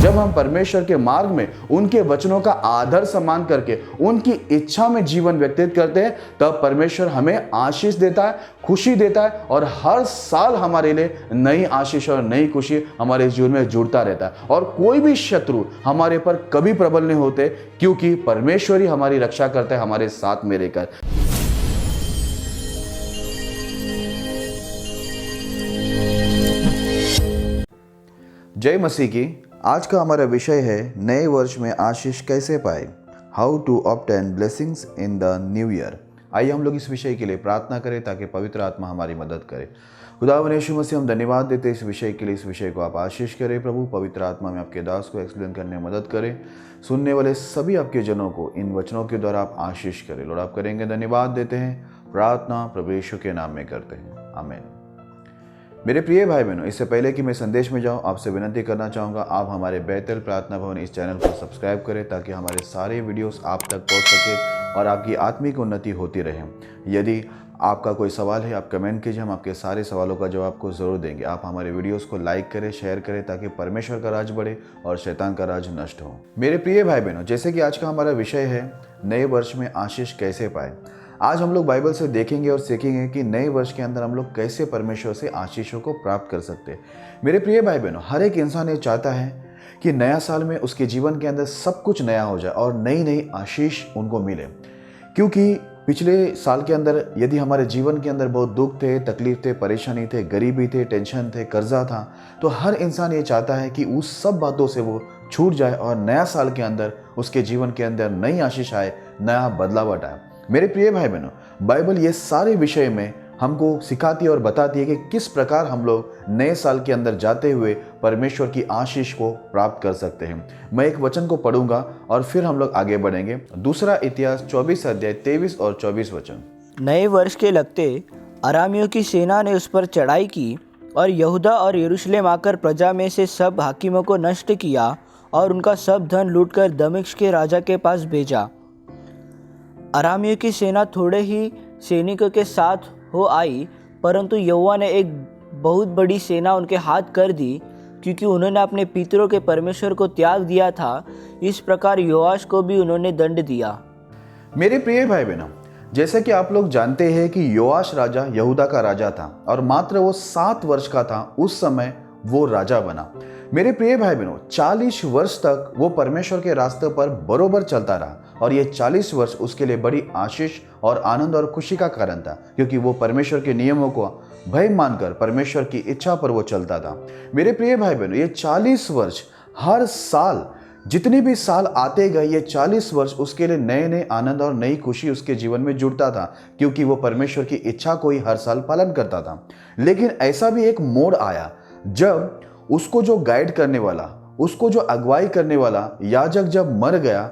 जब हम परमेश्वर के मार्ग में उनके वचनों का आदर सम्मान करके उनकी इच्छा में जीवन व्यतीत करते हैं, तब परमेश्वर हमें आशीष देता है, खुशी देता है और हर साल हमारे लिए नई आशीष और नई खुशी हमारे जीवन में जुड़ता रहता है। और कोई भी शत्रु हमारे पर कभी प्रबल नहीं होते, क्योंकि परमेश्वर ही हमारी रक्षा करता है हमारे साथ में रहकर। जय मसीह की। आज का हमारा विषय है नए वर्ष में आशीष कैसे पाए, how to obtain blessings in the new year. आइए हम लोग इस विषय के लिए प्रार्थना करें ताकि पवित्र आत्मा हमारी मदद करे। खुदावंद यीशु मसीह, हम धन्यवाद देते हैं इस विषय के लिए। इस विषय को आप आशीष करें प्रभु। पवित्र आत्मा में आपके दास को एक्सप्लेन करने में मदद करें। सुनने वाले सभी आपके जनों को इन वचनों के द्वारा आप आशीष करें। लॉर्ड, आप करेंगे। धन्यवाद देते हैं। प्रार्थना प्रभु यीशु के नाम में करते हैं, आमीन। मेरे प्रिय भाई बहनों, इससे पहले कि मैं संदेश में जाऊं, आपसे विनती करना चाहूँगा, आप हमारे बेहतर प्रार्थना भवन इस चैनल को सब्सक्राइब करें ताकि हमारे सारे वीडियोस आप तक पहुंच सके और आपकी आत्मिक उन्नति होती रहे। यदि आपका कोई सवाल है, आप कमेंट कीजिए, हम आपके सारे सवालों का जवाब को ज़रूर देंगे। आप हमारे वीडियोस को लाइक करें, शेयर करें ताकि परमेश्वर का राज बढ़े और शैतान का राज नष्ट हो। मेरे प्रिय भाई बहनों, जैसे कि आज का हमारा विषय है नए वर्ष में आशीष कैसे पाए। आज हम लोग बाइबल से देखेंगे और सीखेंगे कि नए वर्ष के अंदर हम लोग कैसे परमेश्वर से आशीषों को प्राप्त कर सकते हैं। मेरे प्रिय भाई बहनों, हर एक इंसान ये चाहता है कि नया साल में उसके जीवन के अंदर सब कुछ नया हो जाए और नई नई आशीष उनको मिले। क्योंकि पिछले साल के अंदर यदि हमारे जीवन के अंदर बहुत दुख थे, तकलीफ थे, परेशानी थे, गरीबी थे, टेंशन थे, कर्जा था, तो हर इंसान ये चाहता है कि उस सब बातों से वो छूट जाए और नया साल के अंदर उसके जीवन के अंदर नई आशीष आए, नया बदलावट आए। मेरे प्रिय भाई बहनों, बाइबल ये सारे विषय में हमको सिखाती है और बताती है कि किस प्रकार हम लोग नए साल के अंदर जाते हुए परमेश्वर की आशीष को प्राप्त कर सकते हैं। मैं एक वचन को पढ़ूंगा और फिर हम लोग आगे बढ़ेंगे। दूसरा इतिहास 24 अध्याय 23 और 24 वचन। नए वर्ष के लगते अरामियों की सेना ने उस पर चढ़ाई की और यहूदा और यरूशलेम आकर प्रजा में से सब हाकिमों को नष्ट किया और उनका सब धन लूटकर दमिश्क के राजा के पास भेजा। अरामियों की सेना थोड़े ही सैनिकों के साथ हो आई, परंतु यहोवा ने एक बहुत बड़ी सेना उनके हाथ कर दी, क्योंकि उन्होंने अपने पितरों के परमेश्वर को त्याग दिया था। इस प्रकार योआश को भी उन्होंने दंड दिया। मेरे प्रिय भाई बहनों, जैसे कि आप लोग जानते हैं कि योआश राजा यहूदा का राजा था और मात्र वो 7 वर्ष का था उस समय वो राजा बना। मेरे प्रिय भाई बहनों, 40 वर्ष तक वो परमेश्वर के रास्ते पर बरोबर चलता रहा और ये 40 वर्ष उसके लिए बड़ी आशीष और आनंद और खुशी का कारण था, क्योंकि वो परमेश्वर के नियमों को भय मानकर परमेश्वर की इच्छा पर वो चलता था। मेरे प्रिय भाई बहनों, ये 40 वर्ष हर साल जितने भी साल आते गए, ये 40 वर्ष उसके लिए नए नए आनंद और नई खुशी उसके जीवन में जुड़ता था, क्योंकि वो परमेश्वर की इच्छा को ही हर साल पालन करता था। लेकिन ऐसा भी एक मोड़ आया जब उसको जो गाइड करने वाला, उसको जो अगुवाई करने वाला याजक जब मर गया,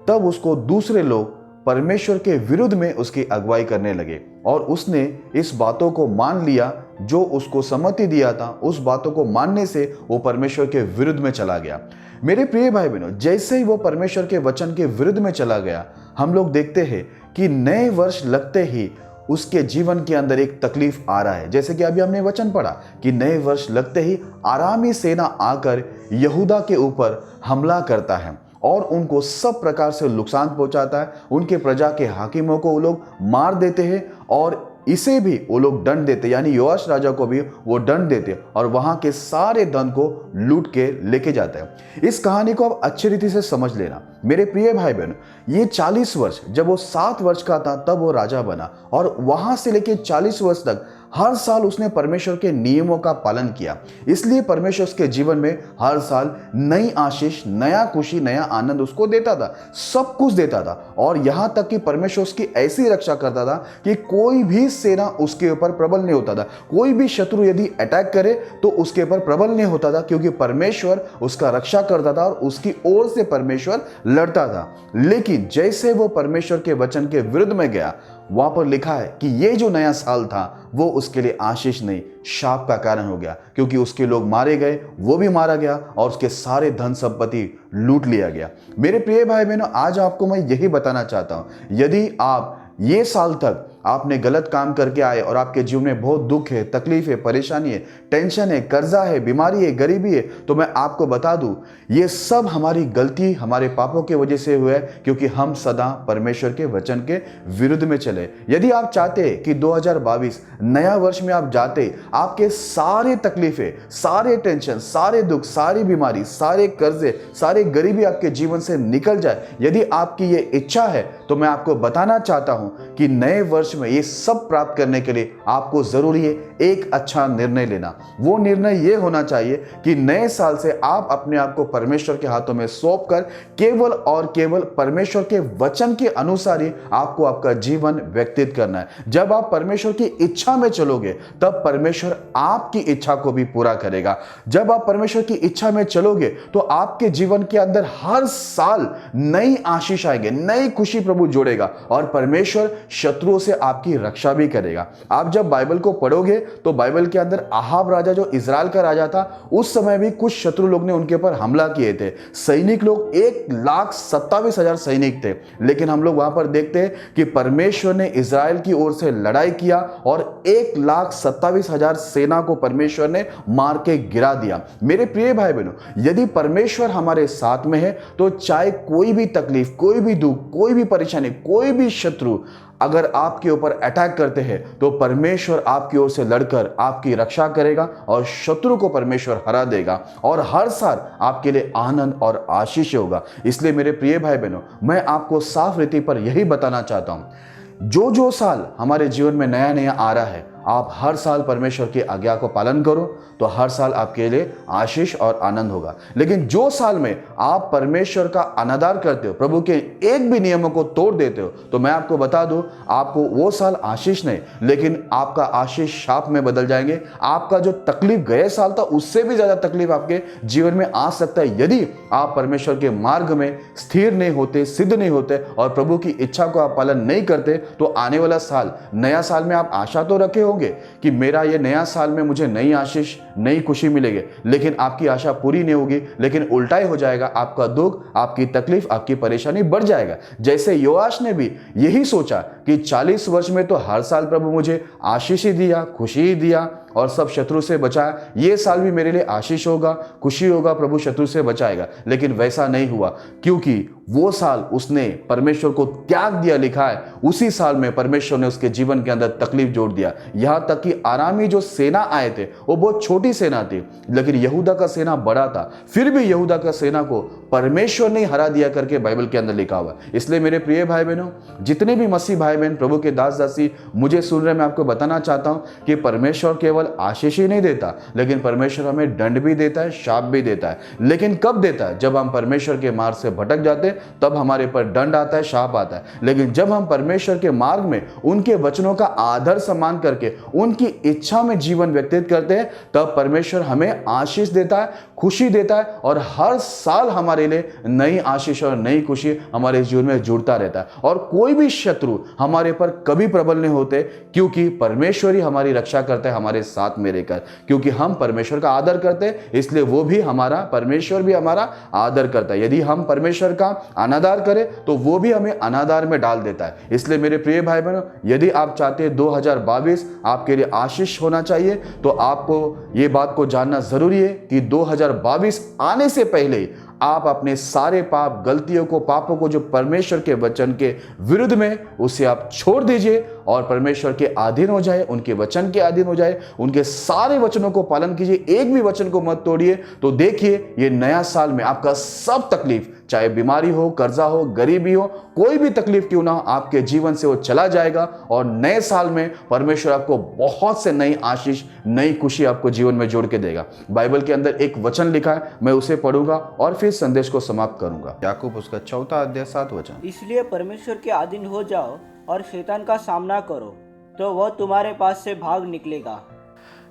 तब उसको दूसरे लोग परमेश्वर के विरुद्ध में उसकी अगुवाई करने लगे और उसने इस बातों को मान लिया। जो उसको सम्मति दिया था, उस बातों को मानने से वो परमेश्वर के विरुद्ध में चला गया। मेरे प्रिय भाई बहनों, जैसे ही वो परमेश्वर के वचन के विरुद्ध में चला गया, हम लोग देखते हैं कि नए वर्ष लगते ही उसके जीवन के अंदर एक तकलीफ आ रहा है। जैसे कि अभी हमने वचन पढ़ा कि नए वर्ष लगते ही आरामी सेना आकर यहूदा के ऊपर हमला करता है और उनको सब प्रकार से नुकसान पहुंचाता है। उनके प्रजा के हाकिमों को वो लोग मार देते हैं और इसे भी वो लोग दंड देते, यानी योआश राजा को भी वो दंड देते और वहां के सारे धन को लूट के लेके जाते हैं। इस कहानी को आप अच्छी रीति से समझ लेना। मेरे प्रिय भाई बहन, ये 40 वर्ष, जब वो 7 वर्ष का था तब वो राजा बना और वहां से लेके 40 वर्ष तक हर साल उसने परमेश्वर के नियमों का पालन किया। इसलिए परमेश्वर उसके जीवन में हर साल नई आशीष, नया खुशी, नया आनंद उसको देता था, सब कुछ देता था। और यहां तक कि परमेश्वर उसकी ऐसी रक्षा करता था कि कोई भी सेना उसके ऊपर प्रबल नहीं होता था। कोई भी शत्रु यदि अटैक करे तो उसके ऊपर प्रबल नहीं होता था, क्योंकि परमेश्वर उसका रक्षा करता था और उसकी ओर से परमेश्वर लड़ता था। लेकिन जैसे वो परमेश्वर के वचन के विरुद्ध में गया, वहां पर लिखा है कि ये जो नया साल था वो उसके लिए आशीष नहीं, शाप का कारण हो गया, क्योंकि उसके लोग मारे गए, वो भी मारा गया और उसके सारे धन संपत्ति लूट लिया गया। मेरे प्रिय भाई बहनों, आज आपको मैं यही बताना चाहता हूं, यदि आप ये साल तक आपने गलत काम करके आए और आपके जीवन में बहुत दुख है, तकलीफ है, परेशानी है, टेंशन है, कर्जा है, बीमारी है, गरीबी है, तो मैं आपको बता दूं ये सब हमारी गलती, हमारे पापों की वजह से हुआ है, क्योंकि हम सदा परमेश्वर के वचन के विरुद्ध में चले। यदि आप चाहते हैं कि 2022 नया वर्ष में आप जाते, आपके सारे तकलीफें, सारे टेंशन, सारे दुख, सारी बीमारी, सारे कर्जे, सारे गरीबी आपके जीवन से निकल जाए, यदि आपकी ये इच्छा है, तो मैं आपको बताना चाहता हूं कि नए वर्ष में ये सब प्राप्त करने के लिए आपको जरूरी है एक अच्छा निर्णय लेना। वो निर्णय ये होना चाहिए कि नए साल से आप अपने आप को परमेश्वर के हाथों में सौंप कर केवल और केवल परमेश्वर के वचन के अनुसार ही आपको आपका जीवन व्यतीत करना है। जब आप परमेश्वर की इच्छा में चलोगे, तब परमेश्वर आपकी इच्छा को भी पूरा करेगा। जब आप परमेश्वर की इच्छा में चलोगे, तो आपके जीवन के अंदर हर साल नई आशीष आएंगे, नई खुशी प्रभु जोड़ेगा और परमेश्वर शत्रुओं से आपकी रक्षा भी करेगा। आप जब बाइबल को पढ़ोगे, तो बाइबल के अंदर आहाब राजा जो इजराइल का राजा था, उस समय भी कुछ शत्रु लोग ने उनके ऊपर हमला किए थे। सैनिक लोग 1,27,000 सैनिक थे, लेकिन हम लोग वहां पर देखते हैं कि परमेश्वर ने इजराइल की ओर से लड़ाई किया और 1,27,000 सेना को परमेश्वर ने मार के गिरा दिया। मेरे प्रिय भाई बहनों, यदि परमेश्वर हमारे साथ में है, तो चाहे कोई भी तकलीफ, कोई भी दुख, कोई भी परेशानी, कोई भी शत्रु अगर आपके ऊपर अटैक करते हैं, तो परमेश्वर आपकी ओर से लड़कर आपकी रक्षा करेगा और शत्रु को परमेश्वर हरा देगा और हर साल आपके लिए आनंद और आशीष होगा। इसलिए मेरे प्रिय भाई बहनों, मैं आपको साफ रीति पर यही बताना चाहता हूं, जो साल हमारे जीवन में नया नया आ रहा है, आप हर साल परमेश्वर की आज्ञा को पालन करो, तो हर साल आपके लिए आशीष और आनंद होगा। लेकिन जो साल में आप परमेश्वर का अनादर करते हो, प्रभु के एक भी नियमों को तोड़ देते हो, तो मैं आपको बता दूं, आपको वो साल आशीष नहीं, लेकिन आपका आशीष शाप में बदल जाएंगे। आपका जो तकलीफ गए साल था, उससे भी ज्यादा तकलीफ आपके जीवन में आ सकता है, यदि आप परमेश्वर के मार्ग में स्थिर नहीं होते, सिद्ध नहीं होते और प्रभु की इच्छा को आप पालन नहीं करते। तो आने वाला साल, नया साल में आप आशा तो रखे होंगे कि मेरा ये नया साल में मुझे नई आशीष, नई खुशी मिलेगी, लेकिन आपकी आशा पूरी नहीं होगी, लेकिन उल्टा ही हो जाएगा। आपका दुख, आपकी तकलीफ, आपकी परेशानी बढ़ जाएगा। जैसे योआश ने भी यही सोचा कि 40 वर्ष में तो हर साल प्रभु मुझे आशीष ही दिया, खुशी ही दिया और सब शत्रु से बचाया, ये साल भी मेरे लिए आशीष होगा, खुशी होगा, प्रभु शत्रु से बचाएगा। लेकिन वैसा नहीं हुआ, क्योंकि वो साल उसने परमेश्वर को त्याग दिया। लिखा है उसी साल में परमेश्वर ने उसके जीवन के अंदर तकलीफ जोड़ दिया। यहां तक कि आरामी जो सेना आए थे, वो बहुत छोटी सेना थी, लेकिन यहूदा का सेना बड़ा था। फिर भी यहूदा का सेना को परमेश्वर ने हरा दिया करके बाइबल के अंदर लिखा हुआ। इसलिए मेरे प्रिय भाई बहनों, जितने भी मसीह भाई बहन, प्रभु के दास दासी मुझे सुन रहे, मैं आपको बताना चाहता हूं कि परमेश्वर केवल आशीष ही नहीं देता, लेकिन परमेश्वर हमें दंड भी देता है, शाप भी देता है। लेकिन कब देता है? जब हम परमेश्वर के मार्ग से भटक जाते हैं, तब हमारे पर दंड आता है, शाप आता है। लेकिन जब हम परमेश्वर के मार्ग में उनके वचनों का आदर सम्मान करके उनकी इच्छा में जीवन व्यतीत करते हैं, तब परमेश्वर हमें आशीष देता है, खुशी देता है और हर साल हमारे लिए नई आशीष और नई खुशी हमारे जीवन में जुड़ता रहता है। और कोई भी शत्रु हमारे पर कभी प्रबल नहीं होते, क्योंकि परमेश्वर ही हमारी रक्षा करता है हमारे साथ में रहकर। क्योंकि हम परमेश्वर का आदर करते हैं, इसलिए वो भी हमारा, परमेश्वर भी हमारा आदर करता है। यदि हम परमेश्वर का अनादर करें, तो वो भी हमें अनादर में डाल देता है। इसलिए मेरे प्रिय भाई बहनों, यदि आप चाहते हैं 2022 आपके लिए आशीष होना चाहिए, तो आपको ये बात को जानना जरूरी है कि 2022 आने से पहले आप अपने सारे पाप, गलतियों को, पापों को जो परमेश्वर के वचन के विरुद्ध में, उसे आप छोड़ दीजिए और परमेश्वर के अधीन हो जाए, उनके वचन के अधीन हो जाए, उनके सारे वचनों को पालन कीजिए, एक भी वचन को मत तोड़िए। तो देखिए, ये नया साल में आपका सब तकलीफ, चाहे बीमारी हो, कर्जा हो, गरीबी हो, कोई भी तकलीफ क्यों ना हो, आपके जीवन से वो चला जाएगा और नए साल में परमेश्वर आपको बहुत से नई आशीष, नई खुशी आपको जीवन में जोड़ के देगा। बाइबल के अंदर एक वचन लिखा है, मैं उसे पढ़ूंगा और फिर संदेश को समाप्त करूंगा। याकूब उसका 4 अध्याय 7 वचन। इसलिए परमेश्वर के अधीन हो जाओ और शैतान का सामना करो, तो वह तुम्हारे पास से भाग निकलेगा।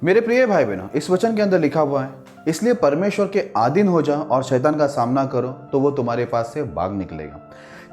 मेरे प्रिय भाई बहनों, इस वचन के अंदर लिखा हुआ है, इसलिए परमेश्वर के अधीन हो जाओ और शैतान का सामना करो, तो वो तुम्हारे पास से भाग निकलेगा।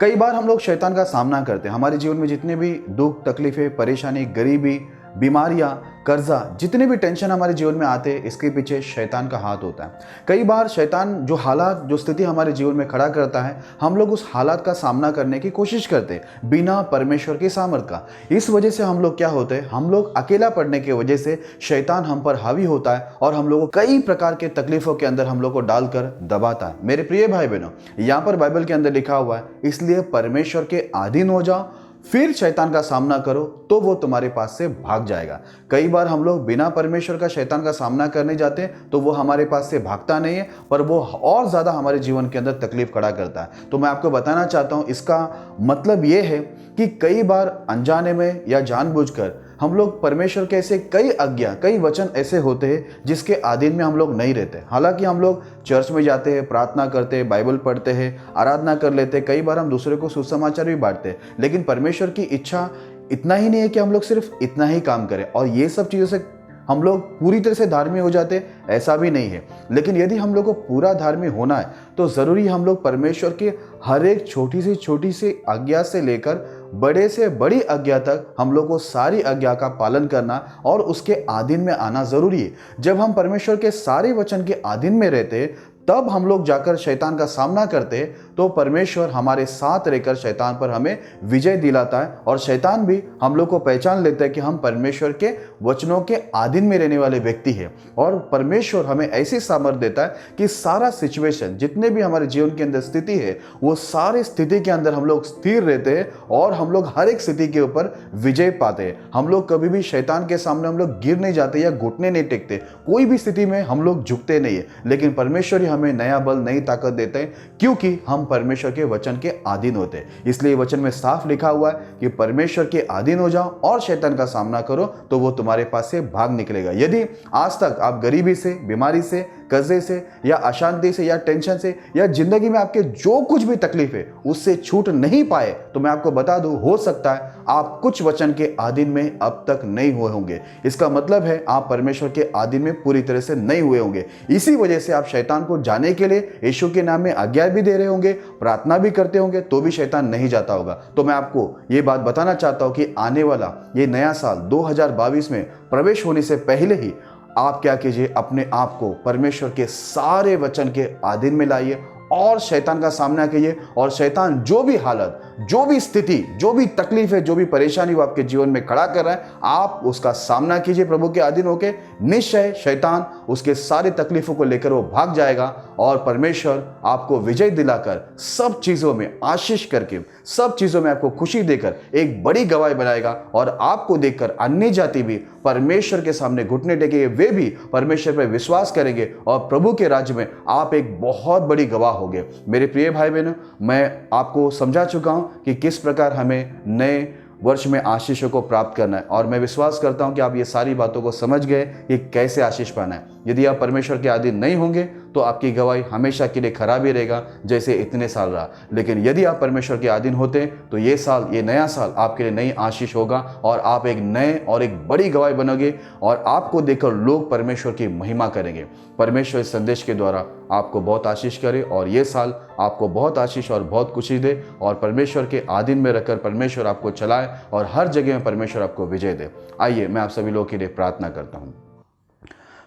कई बार हम लोग शैतान का सामना करते हैं। हमारे जीवन में जितने भी दुख, तकलीफें, परेशानी, गरीबी, बीमारियां, कर्जा, जितने भी टेंशन हमारे जीवन में आते हैं, इसके पीछे शैतान का हाथ होता है। कई बार शैतान जो हालात, जो स्थिति हमारे जीवन में खड़ा करता है, हम लोग उस हालात का सामना करने की कोशिश करते हैं बिना परमेश्वर की सामर्थ का। इस वजह से हम लोग क्या होते हैं, हम लोग अकेला पड़ने की वजह से शैतान हम पर हावी होता है और हम लोग को कई प्रकार के तकलीफों के अंदर हम लोग को डालकर दबाता है। मेरे प्रिय भाई बहनों, यहाँ पर बाइबल के अंदर लिखा हुआ है, इसलिए परमेश्वर के अधीन हो जाओ, फिर शैतान का सामना करो तो वो तुम्हारे पास से भाग जाएगा। कई बार हम लोग बिना परमेश्वर का शैतान का सामना करने जाते हैं तो वो हमारे पास से भागता नहीं है, पर वो और ज़्यादा हमारे जीवन के अंदर तकलीफ खड़ा करता है। तो मैं आपको बताना चाहता हूँ, इसका मतलब ये है कि कई बार अनजाने में या जानबूझकर हम लोग परमेश्वर के ऐसे कई आज्ञा, कई वचन ऐसे होते हैं जिसके अधीन में हम लोग नहीं रहते। हालांकि हम लोग चर्च में जाते हैं, प्रार्थना करते हैं, बाइबल पढ़ते हैं, आराधना कर लेते हैं, कई बार हम दूसरे को सुसमाचार भी बांटते हैं, लेकिन परमेश्वर की इच्छा इतना ही नहीं है कि हम लोग सिर्फ इतना ही काम करें और ये सब चीज़ों से हम लोग पूरी तरह से धार्मिक हो जाते, ऐसा भी नहीं है। लेकिन यदि हम लोग को पूरा धार्मिक होना है तो ज़रूरी हम लोग परमेश्वर के हर एक छोटी सी आज्ञा से लेकर बड़े से बड़ी आज्ञा तक हम लोग को सारी आज्ञा का पालन करना और उसके अधीन में आना ज़रूरी है। जब हम परमेश्वर के सारे वचन के अधीन में रहते तब हम लोग जाकर शैतान का सामना करते तो परमेश्वर हमारे साथ रहकर शैतान पर हमें विजय दिलाता है और शैतान भी हम लोग को पहचान लेता है कि हम परमेश्वर के वचनों के अधीन में रहने वाले व्यक्ति हैं। और परमेश्वर हमें ऐसी सामर्थ देता है कि सारा सिचुएशन, जितने भी हमारे जीवन के अंदर स्थिति है, वो सारे स्थिति के अंदर हम लोग स्थिर रहते हैं और हम लोग हर एक स्थिति के ऊपर विजय पाते हैं। हम लोग कभी भी शैतान के सामने हम लोग गिर नहीं जाते या घुटने नहीं टेकते, कोई भी स्थिति में हम लोग झुकते नहीं है। लेकिन परमेश्वर हमें नया बल, नई ताकत देते हैं क्योंकि हम परमेश्वर के वचन के अधीन होते हैं। इसलिए वचन में साफ लिखा हुआ है कि परमेश्वर के अधीन हो जाओ और शैतान का सामना करो तो वो तुम्हारे पास से भाग निकलेगा। यदि आज तक आप गरीबी से, बीमारी से, कर्जे से या अशांति से या टेंशन से या जिंदगी में आपके जो कुछ भी तकलीफ है उससे छूट नहीं पाए, तो मैं आपको बता दूं, हो सकता है आप कुछ वचन के अधीन में अब तक नहीं हुए होंगे। इसका मतलब है आप परमेश्वर के अधीन में पूरी तरह से नहीं हुए होंगे। इसी वजह से आप शैतान को जाने के लिए यीशु के नाम में आज्ञा भी दे रहे होंगे, प्रार्थना भी करते होंगे, तो भी शैतान नहीं जाता होगा। तो मैं आपको ये बात बताना चाहता हूं कि आने वाला ये नया साल 2022 में प्रवेश होने से पहले ही आप क्या कीजिए, अपने आप को परमेश्वर के सारे वचन के अधीन में लाइए और शैतान का सामना कीजिए। और शैतान जो भी हालत, जो भी स्थिति, जो भी तकलीफ है, जो भी परेशानी वो आपके जीवन में खड़ा कर रहा है, आप उसका सामना कीजिए प्रभु के अधीन होके। निश्चय शैतान उसके सारी तकलीफों को लेकर वो भाग जाएगा और परमेश्वर आपको विजय दिलाकर, सब चीज़ों में आशीष करके, सब चीज़ों में आपको खुशी देकर एक बड़ी गवाही बनाएगा। और आपको देखकर अन्य जाति भी परमेश्वर के सामने घुटने टेकेंगे, वे भी परमेश्वर पर विश्वास करेंगे और प्रभु के राज्य में आप एक बहुत बड़ी गवाह होंगे। मेरे प्रिय भाई बहनों, मैं आपको समझा चुका हूं कि किस प्रकार हमें नए वर्ष में आशीषों को प्राप्त करना है और मैं विश्वास करता हूं कि आप ये सारी बातों को समझ गए कि कैसे आशीष पाना है। यदि आप परमेश्वर के अधीन नहीं होंगे तो आपकी गवाही हमेशा के लिए खराब ही रहेगा, जैसे इतने साल रहा। लेकिन यदि आप परमेश्वर के अधीन होते तो ये साल, ये नया साल आपके लिए नई आशीष होगा और आप एक नए और एक बड़ी गवाही बनोगे और आपको देखकर लोग परमेश्वर की महिमा करेंगे। परमेश्वर इस संदेश के द्वारा आपको बहुत आशीष करे और ये साल आपको बहुत आशीष और बहुत खुशी दे और परमेश्वर के अधीन में रखकर परमेश्वर आपको चलाए और हर जगह में परमेश्वर आपको विजय दे। आइए मैं आप सभी लोगों के लिए प्रार्थना करता हूँ।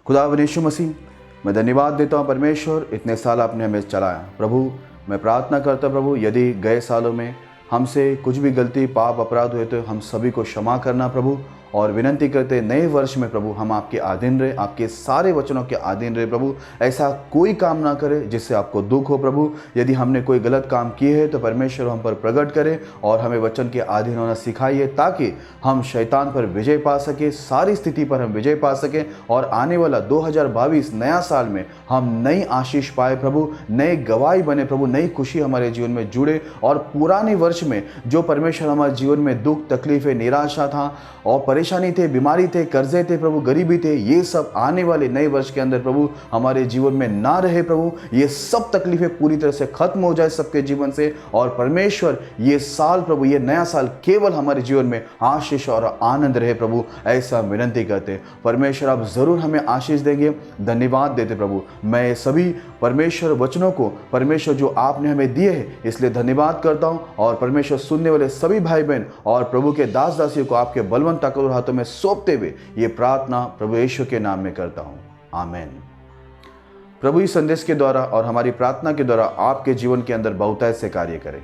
खुदावंद यीशु मसीह, मैं धन्यवाद देता हूँ परमेश्वर, इतने साल आपने हमें चलाया। प्रभु मैं प्रार्थना करता प्रभु, यदि गए सालों में हमसे कुछ भी गलती, पाप, अपराध हुए तो हम सभी को क्षमा करना प्रभु। और विनंती करते नए वर्ष में प्रभु हम आपके अधीन रहे, आपके सारे वचनों के अधीन रहे प्रभु। ऐसा कोई काम ना करे जिससे आपको दुख हो प्रभु। यदि हमने कोई गलत काम किए हैं तो परमेश्वर हम पर प्रकट करे और हमें वचन के अधीन होना सिखाइए ताकि हम शैतान पर विजय पा सके, सारी स्थिति पर हम विजय पा सके और आने वाला 2022 नया साल में हम नई आशीष पाए प्रभु, नए गवाही बने प्रभु, नई खुशी हमारे जीवन में जुड़े और पुराने वर्ष में जो परमेश्वर हमारे जीवन में दुख, तकलीफें, निराशा था और परेशानी थे, बीमारी थे, कर्जे थे प्रभु, गरीबी थे, ये सब आने वाले नए वर्ष के अंदर प्रभु हमारे जीवन में ना रहे प्रभु। ये सब तकलीफें पूरी तरह से खत्म हो जाए सबके जीवन से और परमेश्वर ये साल प्रभु, ये नया साल केवल हमारे जीवन में आशीष और आनंद रहे प्रभु। ऐसा विनंती करते परमेश्वर, आप जरूर हमें आशीष देंगे। धन्यवाद देते प्रभु। मैं सभी परमेश्वर वचनों को परमेश्वर जो आपने हमें दिए हैं इसलिए धन्यवाद करता हूँ और परमेश्वर सुनने वाले सभी भाई बहन और प्रभु के दास दासियों को आपके बलवंत ताकत मधुर हाथों में सौंपते हुए ये प्रार्थना प्रभु यीशु के नाम में करता हूँ, आमीन। प्रभु इस संदेश के द्वारा और हमारी प्रार्थना के द्वारा आपके जीवन के अंदर बहुतायत से कार्य करें।